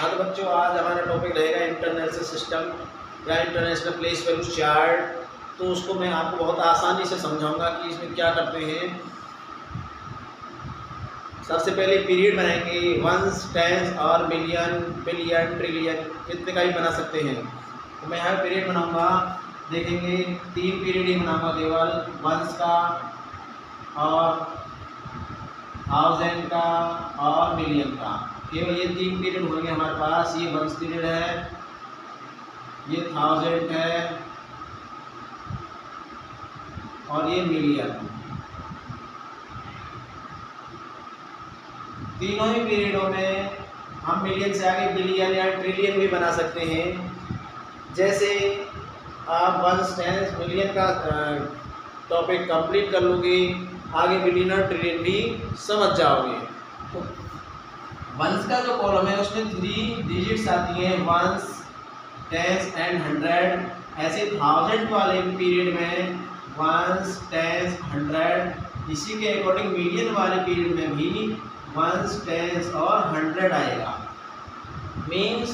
हाँ तो बच्चों, आज हमारा टॉपिक रहेगा इंटरनेशनल सिस्टम या इंटरनेशनल प्लेस वैल्यू चार्ट। तो उसको मैं आपको बहुत आसानी से समझाऊंगा कि इसमें क्या करते हैं। सबसे पहले पीरियड बनाएंगे, वंस, टेंस और मिलियन, बिलियन, ट्रिलियन, कितने का ही बना सकते हैं। तो मैं यहाँ पीरियड बनाऊंगा, देखेंगे 3 पीरियड ही बनाऊंगा केवल, वंस का और थाउजेंड का और मिलियन का। केवल ये 3 पीरियड होंगे हमारे पास। ये वंस पीरियड है, ये थाउजेंड है और ये मिलियन। तीनों ही पीरियडों में हम मिलियन से आगे बिलियन या ट्रिलियन भी बना सकते हैं। जैसे आप वंस, टेंस, मिलियन का टॉपिक कंप्लीट कर लोगे, आगे बिलियन और ट्रिलियन भी समझ जाओगे। तो वंस का जो कॉलम है उसमें 3 डिजिट्स आती हैं, वंस, टेंस एंड 100। ऐसे थाउजेंड वाले पीरियड में वंस, टेंस, 100। इसी के अकॉर्डिंग मिलियन वाले पीरियड में भी वंस, टेंस और 100 आएगा। मीन्स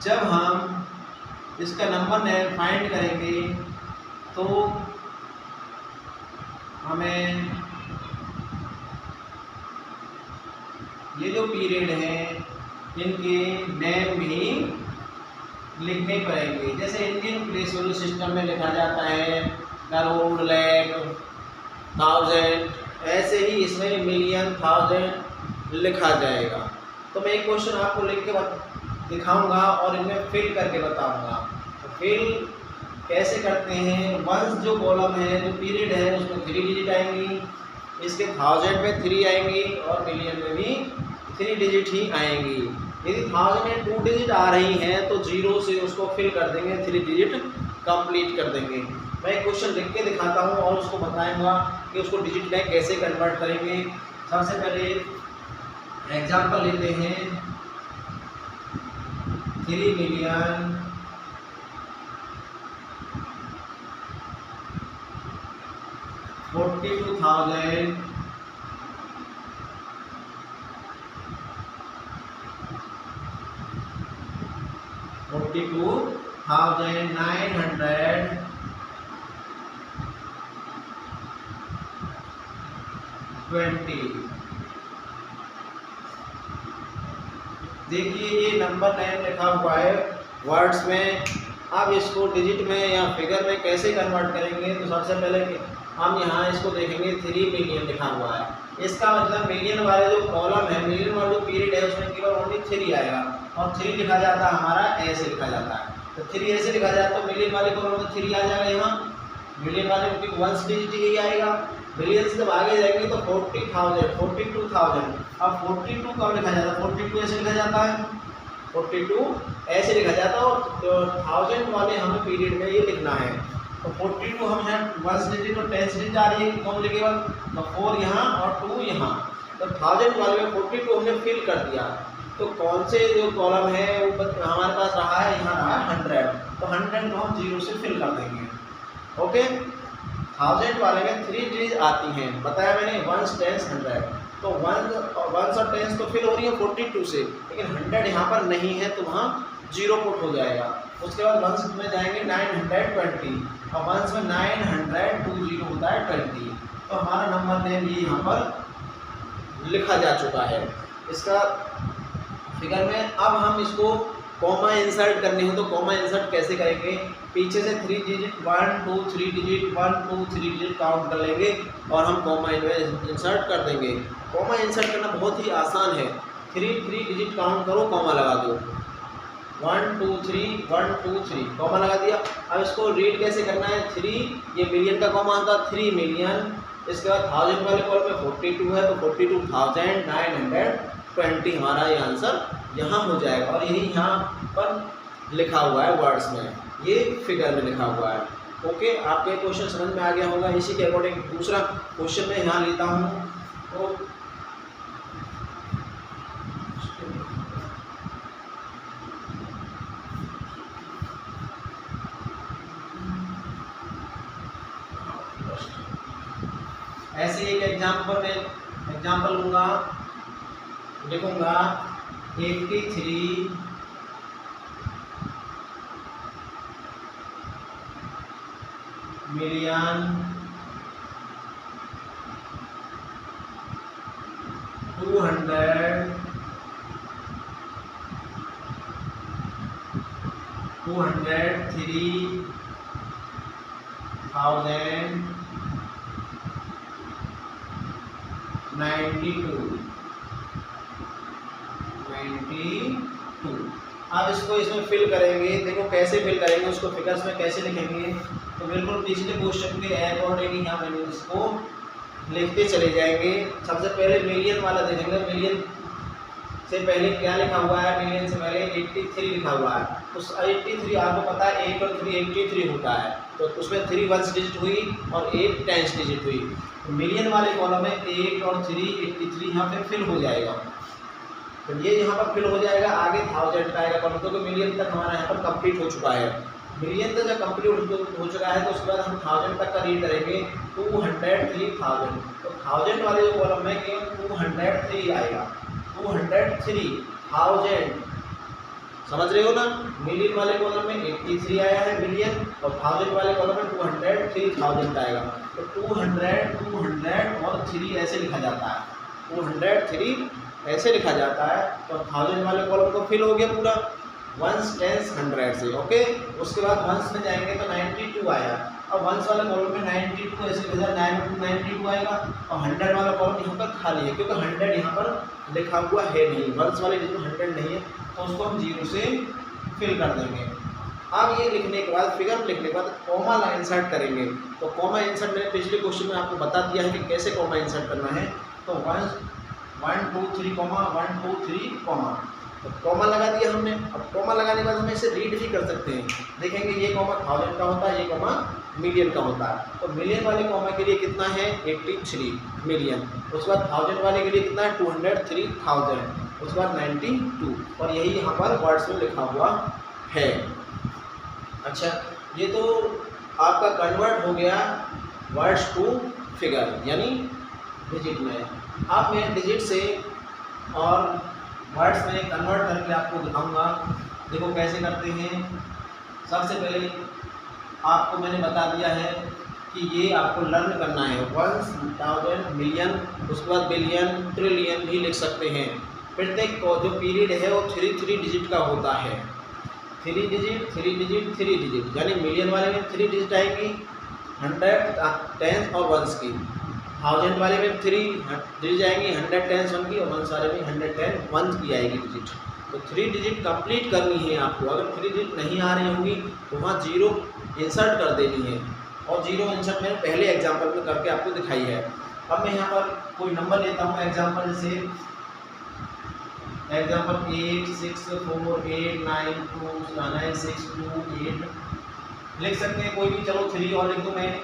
जब हम इसका नंबर फाइंड करेंगे तो हमें ये जो पीरियड हैं इनके नेम भी लिखने पड़ेंगे। जैसे इंडियन प्लेस वैल्यू सिस्टम में लिखा जाता है करोड़, लाख, थाउजेंड, ऐसे ही इसमें मिलियन, थाउजेंड लिखा जाएगा। तो मैं एक क्वेश्चन आपको लिख के दिखाऊंगा और इनमें फिल करके बताऊंगा। तो फिल कैसे करते हैं। वंस जो कॉलम है, जो पीरियड है, उसमें 3 डिजिट आएंगी, इसके थाउजेंड में 3 आएंगी और मिलियन में भी 3 डिजिट ही आएंगी। यदि थाउजेंड में 2 डिजिट आ रही हैं तो 0 से उसको फिल कर देंगे, 3 डिजिट कंप्लीट कर देंगे। मैं एक क्वेश्चन लिख के दिखाता हूँ और उसको बताऊंगा कि उसको डिजिट में कैसे कन्वर्ट करेंगे। सबसे पहले एग्जांपल लेते हैं 3 मिलियन 42,000 42,920। देखिए ये नंबर 9 लिखा हुआ है वर्ड्स में। अब इसको डिजिट में या फिगर में कैसे कन्वर्ट करेंगे। तो सबसे पहले हम यहाँ इसको देखेंगे 3 मिलियन लिखा हुआ है। इसका मतलब मिलियन वाले जो कॉलम है, मिलियन वाला जो पीरियड है उसमें केवल ओनली 3 आएगा। और 3 लिखा जाता है हमारा ऐसे लिखा जाता है। तो 3 ऐसे लिखा जाता है तो मिलियन वाले कॉलम में 3 आ जाएगा यहाँ। मिलियन वाले में वंस डिजिट ही आएगा। मिलियन से जब आगे जाएंगे तो 40,000, 42,000। अब 42 कब लिखा जाता है, 42 ऐसे लिखा जाता है, 42 ऐसे लिखा जाता है। और थाउजेंड वाले हमें पीरियड में ये लिखना है। तो 42 हम हैं, वंस डिजिट और टेंस डिजिट आ रही है कौन से केवल, तो 4 यहाँ और 2 यहाँ। तो थाउजेंड वाले में 42 हमने फिल कर दिया। तो कौन से जो कॉलम है वो हमारे पास रहा है, यहाँ रहा 100। तो 100 को हम 0 से फिल कर देंगे। ओके, थाउजेंड वाले में 3 डिजिट आती हैं, बताया मैंने, वंस, टेंस, 100। तो वंस और टेंस तो फिल हो रही है 42 से, लेकिन 100 यहाँ पर नहीं है तो वहाँ 0 पुट हो जाएगा। उसके बाद वंस में जाएंगे 920 और वंस में 920 होता है 20। तो हमारा नंबर नेम भी यहाँ पर लिखा जा चुका है इसका फिगर में। अब हम इसको कॉमा इंसर्ट करनी हो तो कॉमा इंसर्ट कैसे करेंगे। पीछे से 3 डिजिट 1 2 3 डिजिट 1 2 3 डिजिट काउंट कर लेंगे और हम कॉमा इंसर्ट कर देंगे। कॉमा इंसर्ट करना बहुत ही आसान है। 3 डिजिट काउंट करो, कॉमा लगा दो, 1 2 3 1 2 3 कॉमा लगा दिया। अब इसको रीड कैसे करना है। 3 ये मिलियन का कॉमा आता है, 3 मिलियन। इसके बाद थाउजेंड वाले कॉल पे 42 है तो 42,920 हमारा ये आंसर यहाँ हो जाएगा। और यही यहाँ पर लिखा हुआ है वर्ड्स में, ये फिगर में लिखा हुआ है। ओके, आपके क्वेश्चन समझ में आ गया होगा। इसी के अकॉर्डिंग दूसरा क्वेश्चन मैं यहाँ लेता हूँ। तो ऐसे एक एग्जाम्पल लूँगा, लिखूँगा 83 मिलियन 202,092। अब इसको इसमें फिल करेंगे, देखो कैसे फिल करेंगे, उसको फिगर्स में कैसे लिखेंगे। तो बिल्कुल पिछले क्वेश्चन के अकॉर्डिंग यहाँ मैंने इसको लिखते चले जाएंगे। सबसे पहले मिलियन वाला देखेंगे, मिलियन से पहले क्या लिखा हुआ है, मिलियन से पहले 83 लिखा हुआ है। तो 83 आपको पता है 8 और 3 83 होता है, तो उसमें 3 वंस डिजिट हुई और 8 टेंस डिजिट हुई। तो मिलियन वाले कॉलम में 8 और 3 83 यहाँ पे फिल हो जाएगा। तो ये यहाँ पर फिल हो जाएगा। आगे 1000 का आएगा कॉलम, तो मिलियन तक हमारा यहाँ पर कंप्लीट हो चुका है। मिलियन तक जब कंप्लीट हो चुका है तो उसके बाद हम 1000 तक का रीड करेंगे 203,000। तो 1000 वाले जो कॉलम में केवल 203 आएगा, 203,000। समझ रहे हो ना। मिलियन वाले कॉलम में 83 आया है मिलियन, और 1000 वाले कॉलम में 203,000 आएगा। तो 200 200 और 3 ऐसे लिखा जाता है, 203 ऐसे लिखा जाता है। तो 1000 वाले कॉलम को फिल हो गया पूरा वंस टेंस 100 से। ओके, उसके बाद वंस में जाएंगे तो 92 आया। अब वंस वाले कॉलम में 92 ऐसे लिखा जाए 92 आएगा, और 100 वाला कॉलम यहाँ पर खाली है क्योंकि 100 यहाँ पर लिखा हुआ है नहीं, वंस वाले जिसमें 100 नहीं है, तो उसको हम 0 से फिल कर देंगे। अब ये लिखने के बाद, फिगर लिखने के बाद कॉमा इंसर्ट करेंगे। तो कॉमा इंसर्ट मैंने पिछले क्वेश्चन में आपको बता दिया है कि कैसे कॉमा इंसर्ट करना है। तो 1 2 3 कॉमा 1 2 3 कॉमा, तो कॉमा लगा दिया हमने। अब कॉमा लगाने के बाद हम इसे रीड भी कर सकते हैं। देखेंगे ये कॉमा 1000 का होता है, ये कॉमा मिलियन का होता है। तो मिलियन वाले कॉमा के लिए कितना है 83 मिलियन, उसके बाद 1000 वाले के लिए कितना है 203,000, उसके बाद 92, और यही यहाँ पर वर्ड्स में लिखा हुआ है। अच्छा, ये तो आपका कन्वर्ट हो गया वर्ड्स टू फिगर यानी डिजिट में। अब मैं डिजिट से और वर्ड्स में कन्वर्ट करके आपको दिखाऊंगा। देखो कैसे करते हैं। सबसे पहले आपको मैंने बता दिया है कि ये आपको लर्न करना है। 1000 मिलियन, उसके बाद बिलियन ट्रिलियन भी लिख सकते हैं। प्रत्येक जो पीरियड है वो 3 डिजिट का होता है। 3 डिजिट 3 डिजिट 3 डिजिट, यानी मिलियन वाले में 3 डिजिट आएंगी 100 टेंस और वंस की। 1000 वाले में 3 डिजिट आएंगी 100 टेंस 1 की, और वंस वाले में 110 1 की आएगी डिजिट। तो 3 डिजिट कंप्लीट करनी है आपको। अगर 3 डिजिट नहीं आ रही होंगी तो वहाँ 0 इंसर्ट कर देनी है, और 0 इंसर्ट मैंने पहले एग्जाम्पल में करके आपको दिखाई है। अब मैं यहाँ पर कोई नंबर लेता हूँ एग्जाम्पल, जैसे एग्जाम्पल 8 6 4 8 9 2 9 6 2 8 लिख सकते हैं कोई भी। चलो 3 और लिख दूँ मैं।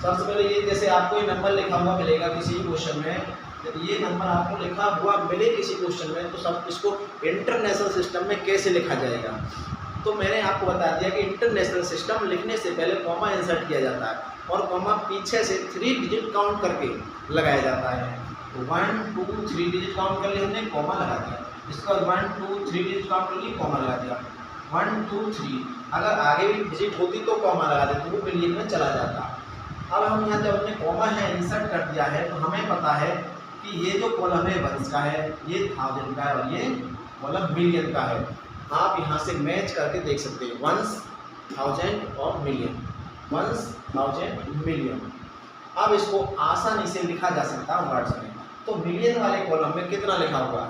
सबसे पहले ये जैसे आपको ये नंबर लिखा हुआ मिलेगा किसी क्वेश्चन में, तो ये नंबर आपको लिखा हुआ मिले किसी क्वेश्चन में, तो सब इसको इंटरनेशनल सिस्टम में कैसे लिखा जाएगा। तो मैंने आपको बता दिया कि इंटरनेशनल सिस्टम लिखने से पहले कॉमा इंसर्ट किया जाता है, और कॉमा पीछे से 3 डिजिट काउंट करके लगाया जाता है। तो 1 2 3 डिजिट काउंट कर लिए हमने, कॉमा लगा दिया। इसका 1 2 3 डिजिट काउंट कर लिए, कॉमा लगा दिया। 1 2 3 अगर आगे भी डिजिट होती तो कॉमा लगा देते, वो बिलियन में चला जाता। अब हम यहाँ जब अपने कॉमा है इंसर्ट कर दिया है, तो हमें पता है कि ये जो कॉलम है वंस का है, ये 1000 का है, और ये कॉलम मिलियन का है। आप यहाँ से मैच करके देख सकते हैं वंस 1000 और मिलियन, वंस 1000 मिलियन। अब इसको आसानी से लिखा जा सकता है वर्ड्स में। तो मिलियन वाले कॉलम में कितना लिखा हुआ है,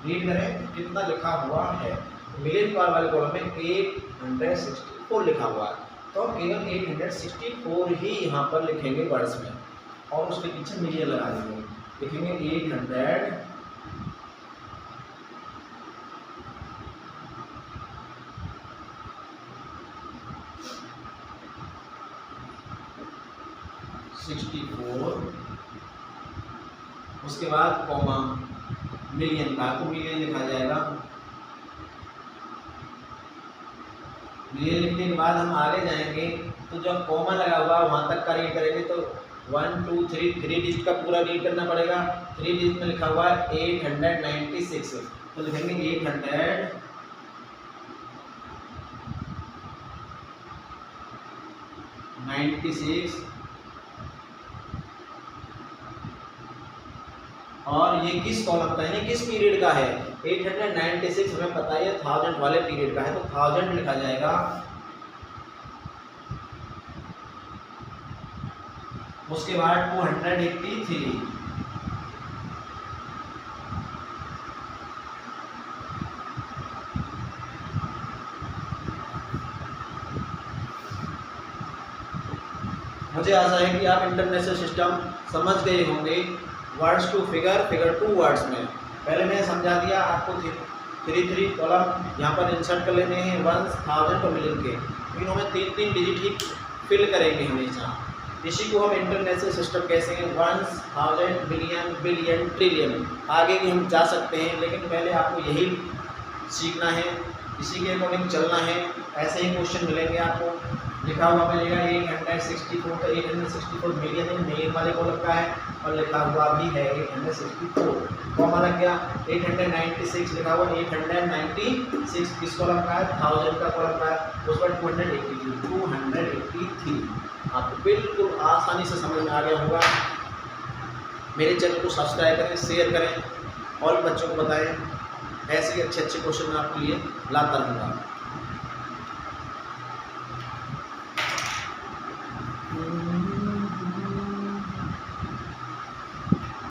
रीड करें कितना लिखा हुआ है। मिलियन वाले कॉलम में 864 लिखा हुआ है, तो केवल 864 ही यहाँ पर लिखेंगे वर्ड्स में, और उसके पीछे मिलियन लगा देंगे। लिखेंगे 864 उसके बाद कॉमा मिलियन का, तो मिलियन लिखा जाएगा। मिलियन लिखने के बाद हम आगे जाएंगे, तो जब कॉमा लगा हुआ वहाँ तक का रीड करेंगे, तो 1 2 3 डिजिट का पूरा रीड करना पड़ेगा। 3 डिजिट में लिखा हुआ है 896, तो लिखेंगे 896 और ये किस कॉलम का है, किस पीरियड का है। 896 हमें पता है 1000 वाले पीरियड का है, तो 1000 लिखा जाएगा। उसके बाद 283 मुझे आशा है कि आप इंटरनेशनल सिस्टम समझ गए होंगे। Words to figure, figure to words में पहले मैंने समझा दिया आपको। 3 कॉलम यहाँ पर इंसर्ट कर लेने हैं, 1000 और मिलियन के। इनों में 3 डिजिट ही फिल करेंगे हमेशा। इसी को हम इंटरनेशनल सिस्टम कहते हैं। 1000, मिलियन, बिलियन, ट्रिलियन, आगे भी हम जा सकते हैं, लेकिन पहले आपको यही सीखना है, इसी के अकॉर्डिंग चलना है। ऐसे ही क्वेश्चन मिलेंगे आपको। लिखा हुआ मिलेगा 864, तो 864 मिलियन वाले कॉलम का है, और लिखा हुआ भी है 864, कॉमा लग गया। 896 लिखा हुआ 896 किस कॉलम का है, 1000 का कॉलम का है। उस पर 283 आपको बिल्कुल आसानी से समझ में आ गया होगा। मेरे चैनल को सब्सक्राइब करें, शेयर करें और बच्चों को बताएं। ऐसे ही अच्छे क्वेश्चन मैं आपके लिए लाता रहूँगा।